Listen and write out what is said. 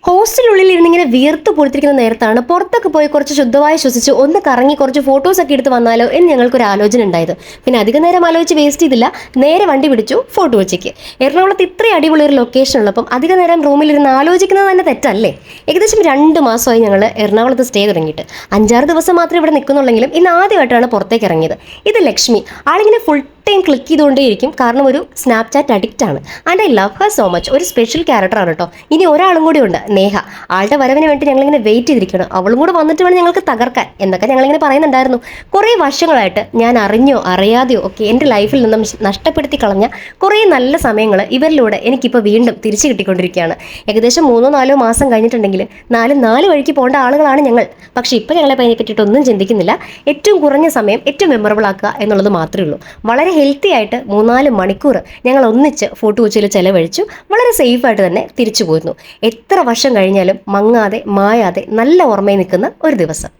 ഹോസ്റ്റലിനുള്ളിൽ ഇരുന്നിങ്ങനെ വിയർത്ത് പൊടുത്തിരിക്കുന്ന നേരത്താണ് പുറത്തൊക്കെ പോയി കുറച്ച് ശുദ്ധമായി ശ്വസിച്ച് ഒന്ന് കറങ്ങി കുറച്ച് ഫോട്ടോസൊക്കെ എടുത്ത് വന്നാലോ എന്ന് ഞങ്ങൾക്കൊരു ആലോചന ഉണ്ടായത്. പിന്നെ അധികം നേരം ആലോചിച്ച് വേസ്റ്റ് ചെയ്തില്ല, നേരെ വണ്ടി പിടിച്ചു ഫോട്ടോ ഉച്ചയ്ക്ക്. എറണാകുളത്ത് ഇത്രയും അടിപൊളി ഒരു ലൊക്കേഷൻ ഉള്ളപ്പം അധിക നേരം റൂമിലിരുന്ന് ആലോചിക്കുന്നത് തന്നെ തെറ്റല്ലേ? ഏകദേശം 2 മാസമായി ഞങ്ങൾ എറണാകുളത്ത് സ്റ്റേ തുടങ്ങിയിട്ട്. 5-6 ദിവസം മാത്രമേ ഇവിടെ നിൽക്കുന്നുള്ളെങ്കിലും ഇന്ന് ആദ്യമായിട്ടാണ് പുറത്തേക്ക് ഇറങ്ങിയത്. ഇത് ലക്ഷ്മി. ആളിങ്ങനെ ഫുൾ ടൈം ക്ലിക്ക് ചെയ്തുകൊണ്ടേയിരിക്കും, കാരണം ഒരു സ്നാപ്ചാറ്റ് അഡിക്റ്റ് ആണ്. And I love her so much. ഒരു സ്പെഷ്യൽ ക്യാരക്ടറാണ് കേട്ടോ. ഇനി ഒരാളും കൂടി ഉണ്ട്, നേഹ. ആളുടെ വരവിന് വേണ്ടി ഞങ്ങളിങ്ങനെ വെയിറ്റ് ചെയ്തിരിക്കണം. അവളും കൂടെ വന്നിട്ട് വേണം ഞങ്ങൾക്ക് തകർക്കാൻ എന്നൊക്കെ ഞങ്ങളിങ്ങനെ പറയുന്നുണ്ടായിരുന്നു. കുറേ വർഷങ്ങളായിട്ട് ഞാൻ അറിഞ്ഞോ അറിയാതെയോ ഒക്കെ എൻ്റെ ലൈഫിൽ നിന്നും നഷ്ടപ്പെടുത്തി കളഞ്ഞ കുറേ നല്ല സമയങ്ങൾ ഇവരിലൂടെ എനിക്കിപ്പോൾ വീണ്ടും തിരിച്ചു കിട്ടിക്കൊണ്ടിരിക്കുകയാണ്. ഏകദേശം 3-4 മാസം കഴിഞ്ഞിട്ടുണ്ടെങ്കിൽ നാല് വഴിക്ക് പോകേണ്ട ആളുകളാണ് ഞങ്ങൾ. പക്ഷേ ഇപ്പോൾ ഞങ്ങളെ പറ്റിയിട്ടൊന്നും ചിന്തിക്കുന്നില്ല. ഏറ്റവും കുറഞ്ഞ സമയം ഏറ്റവും മെമ്മറബിൾ ആക്കുക എന്നുള്ളത് മാത്രമേ ഉള്ളൂ. വളരെ ഹെൽത്തി ആയിട്ട് 3-4 മണിക്കൂർ ഞങ്ങൾ ഒന്നിച്ച് ഫോട്ടോ കൊച്ചിയിൽ ചെലവഴിച്ചു. വളരെ സേഫായിട്ട് തന്നെ തിരിച്ചു പോരുന്നു. എത്ര വർഷം കഴിഞ്ഞാലും മങ്ങാതെ മായാതെ നല്ല ഓർമ്മയിൽ നിൽക്കുന്ന ഒരു ദിവസം.